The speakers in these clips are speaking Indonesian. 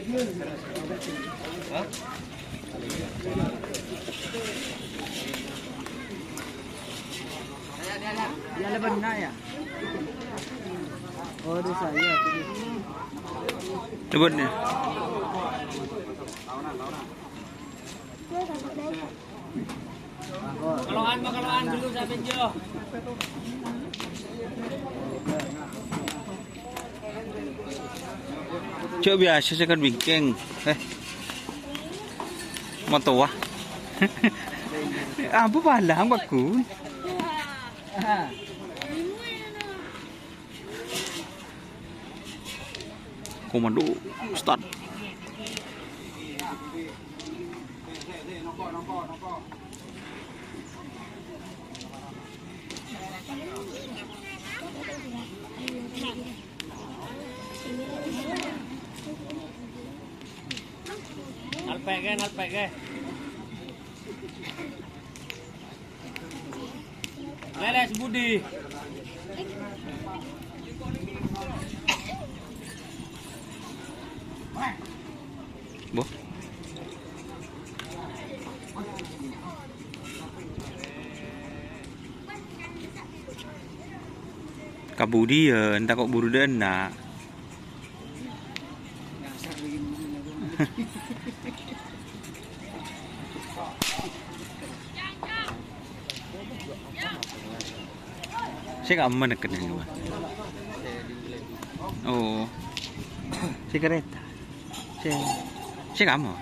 Hah? Dia lebar na ya. Oh, di saya. Coba nih. Makaloan dulu sa video. Cuk biasa saya kan bingking. Mau tua. Apa palang baku? Komando start. Nalpek ke. Leles Budi. Boh. Kabudi ya, entah kok buru dan nak. Saya nggak aman deket ini, Pak. Oh, si kereta. Saya nggak mau.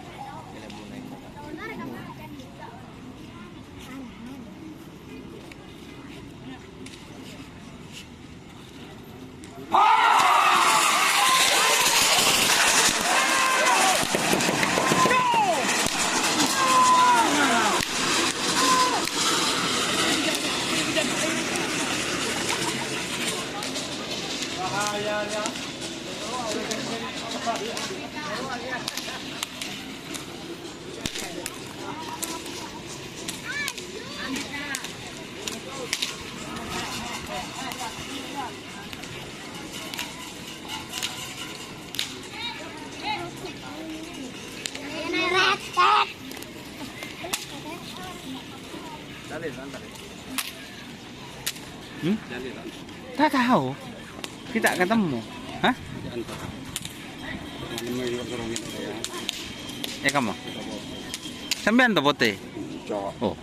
Tak tahu. Kita ketemu. Hah? Ya kamu. Sampean to bote. Oh.